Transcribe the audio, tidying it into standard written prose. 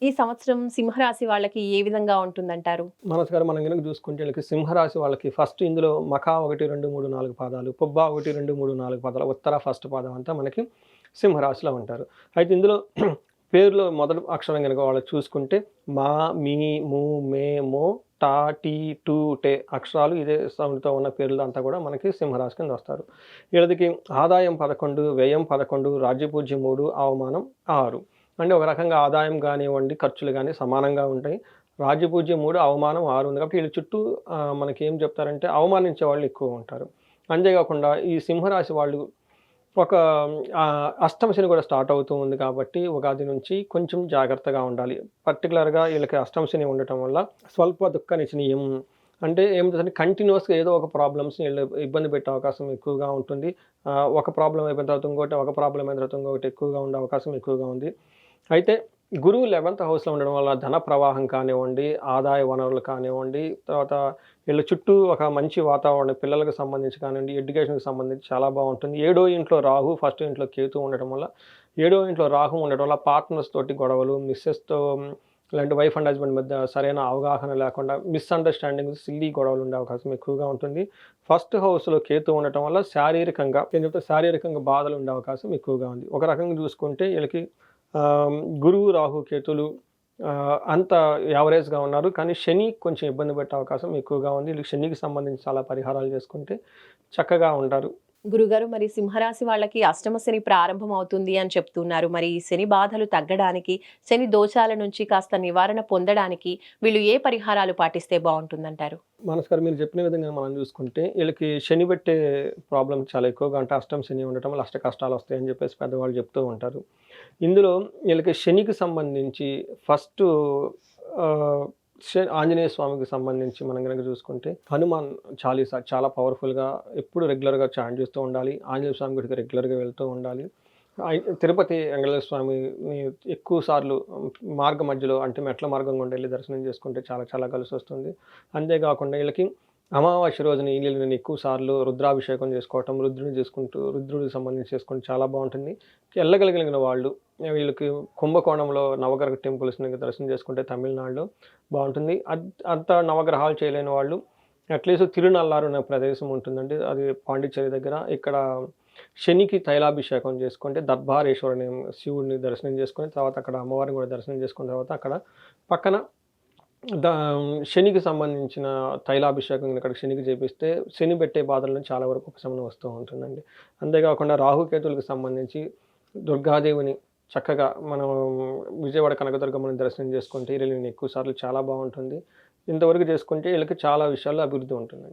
ఈ సంవత్సరం సింహరాశి వాళ్ళకి ఏ విధంగా ఉంటుందంటారు? మనస్కారం మనం గనుక చూసుకుంటే వీళ్ళకి సింహరాశి వాళ్ళకి ఫస్ట్ ఇందులో మఖా 1, 2, 3, 4 పాదాలు, పుబ్బ 1, 2, 3, 4 పాదాలు, ఉత్తర ఫస్ట్ పాదం అంతా మనకి సింహరాశిలో ఉంటారు. అయితే ఇందులో పేరులో మొదటి అక్షరం గనుక వాళ్ళు చూసుకుంటే మా, మీ, ము, మే, మో, టా, టీ, టు, టే అక్షరాలు ఇదే సౌండ్‌తో ఉన్న పేర్లు అంతా కూడా మనకి సింహరాశి కింద వస్తారు. వీళ్ళకి ఆదాయం 11, వ్యయం 11, రాజ్యపూజ్యం 3, అవమానం 6. అంటే ఒక రకంగా ఆదాయం గానివ్వండి, ఖర్చులు గాని సమానంగా ఉంటాయి. రాజ్యపూజ్యం 3, అవమానం 6 ఉంది కాబట్టి వీళ్ళ చుట్టూ మనకేం చెప్తారంటే అవమానించే వాళ్ళు ఎక్కువ ఉంటారు. అంతేకాకుండా ఈ సింహరాశి వాళ్ళు ఒక అష్టమ శని కూడా స్టార్ట్ అవుతూ ఉంది కాబట్టి ఉగాది నుంచి కొంచెం జాగ్రత్తగా ఉండాలి. పర్టిక్యులర్‌గా వీళ్ళకి అష్టమ శని ఉండటం వల్ల స్వల్ప దుఃఖ నిచనీయం అంటే ఏమిటంటే కంటిన్యూయస్‌గా ఏదో ఒక ప్రాబ్లమ్స్‌ని ఈళ్ళు ఇబ్బంది పెట్టే అవకాశం ఎక్కువగా ఉంటుంది. ఒక ప్రాబ్లమ్ అయిపోయిన తర్వాత ఇంకోటి, ఒక ప్రాబ్లమ్ అయిన తర్వాత ఇంకొకటి ఎక్కువగా ఉండే అవకాశం ఎక్కువగా ఉంది. అయితే గురువు 11th హౌస్‌లో ఉండడం వల్ల ధన ప్రవాహం కానివ్వండి, ఆదాయ వనరులు కానివ్వండి, తర్వాత వీళ్ళ చుట్టూ ఒక మంచి వాతావరణం పిల్లలకు సంబంధించి కానివ్వండి, ఎడ్యుకేషన్‌కి సంబంధించి చాలా బావుంటుంది. ఏడో ఇంట్లో రాహు, ఫస్ట్ ఇంట్లో కేతు ఉండటం వల్ల, ఏడో ఇంట్లో రాహు ఉండటం వల్ల పార్ట్నర్స్ తోటి గొడవలు, మిసెస్‌తో ఇలాంటి వైఫ్ అండ్ హస్బెండ్ మధ్య సరైన అవగాహన లేకుండా మిస్‌అండర్‌స్టాండింగ్స్, సిల్లీ గొడవలు ఉండే అవకాశం ఎక్కువగా ఉంటుంది. ఫస్ట్ హౌస్‌లో కేతు ఉండటం వల్ల శారీరకంగా శారీరకంగా బాధలు ఉండే అవకాశం ఎక్కువగా ఉంది. ఒక రకంగా చూసుకుంటే వీళ్ళకి గురువు, రాహు, కేతులు అంత యావరేజ్‌గా ఉన్నారు. కానీ శని కొంచెం ఇబ్బంది పెట్టే అవకాశం ఎక్కువగా ఉంది. వీళ్ళకి శనికి సంబంధించి చాలా పరిహారాలు చేసుకుంటే చక్కగా ఉంటారు. గురుగారు, మరి సింహరాశి వాళ్ళకి అష్టమ శని ప్రారంభం అవుతుంది అని చెప్తున్నారు. మరి ఈ శని బాధలు తగ్గడానికి, శని దోషాల నుంచి కాస్త నివారణ పొందడానికి వీళ్ళు ఏ పరిహారాలు పాటిస్తే బావుంటుందంటారు? మనస్కారం మీరు చెప్పిన విధంగా మనం చూసుకుంటే వీళ్ళకి శని పెట్టే ప్రాబ్లమ్ చాలా ఎక్కువగా అంటే అష్టమ శని ఉండటం వల్ల అష్ట కష్టాలు వస్తాయని చెప్పేసి పెద్దవాళ్ళు చెప్తూ ఉంటారు. ఇందులో వీళ్ళకి శనికి సంబంధించి ఫస్టు ఆహ్, ఆంజనేయ స్వామికి సంబంధించి మనం గనక చూసుకుంటే హనుమాన్ చాలీసా చాలా పవర్‌ఫుల్‌గా ఎప్పుడు రెగ్యులర్‌గా చాంట్ చేస్తూ ఉండాలి. ఆంజనేయ స్వామి గుడికి రెగ్యులర్‌గా వెళ్తూ ఉండాలి. తిరుపతి వెంకటేశ్వర స్వామిని ఎక్కువ సార్లు మార్గ మధ్యలో అంటే మెట్ల మార్గం గుండా వెళ్లి దర్శనం చేసుకుంటే చాలా చాలా కలిసొస్తుంది. అంతేకాకుండా వీళ్ళకి అమావాస్య రోజున ఈళ్ళని ఎక్కువ సార్లు రుద్రాభిషేకం చేసుకోవటం, రుద్రుడిని చేసుకుంటూ రుద్రుడికి సంబంధించి చేసుకుంటే చాలా బావుంటుంది. వెళ్ళగలిగిన వాళ్ళు వీళ్ళకి కుంభకోణంలో నవగ్రహ టెంపుల్స్‌ని దర్శనం చేసుకుంటే తమిళనాడులో బావుంటుంది. అంత నవగ్రహాలు చేయలేని వాళ్ళు అట్‌లీస్ట్ తిరునల్లారు అనే ప్రదేశం ఉంటుందండి. అది పాండిచ్చేరి దగ్గర. ఇక్కడ శనికి తైలాభిషేకం చేసుకుంటే దర్బారేశ్వరుని శివుడిని దర్శనం చేసుకొని తర్వాత అక్కడ అమ్మవారిని కూడా దర్శనం చేసుకున్న తర్వాత అక్కడ పక్కన ద శనికి సంబంధించిన తైలాభిషేకం ఇక్కడ శనికి చేపిస్తే శని పెట్టే బాధల నుంచి చాలా వరకు ఉపశమనం వస్తూ ఉంటుందండి. అంతేకాకుండా రాహుకేతువులకు సంబంధించి దుర్గాదేవిని చక్కగా మనం విజయవాడ కనకదుర్గమ్మని దర్శనం చేసుకుంటే వీళ్ళని ఎక్కువ సార్లు చాలా బావుంటుంది. ఇంతవరకు చేసుకుంటే వీళ్ళకి చాలా విషయాల్లో అభివృద్ధి ఉంటుందండి.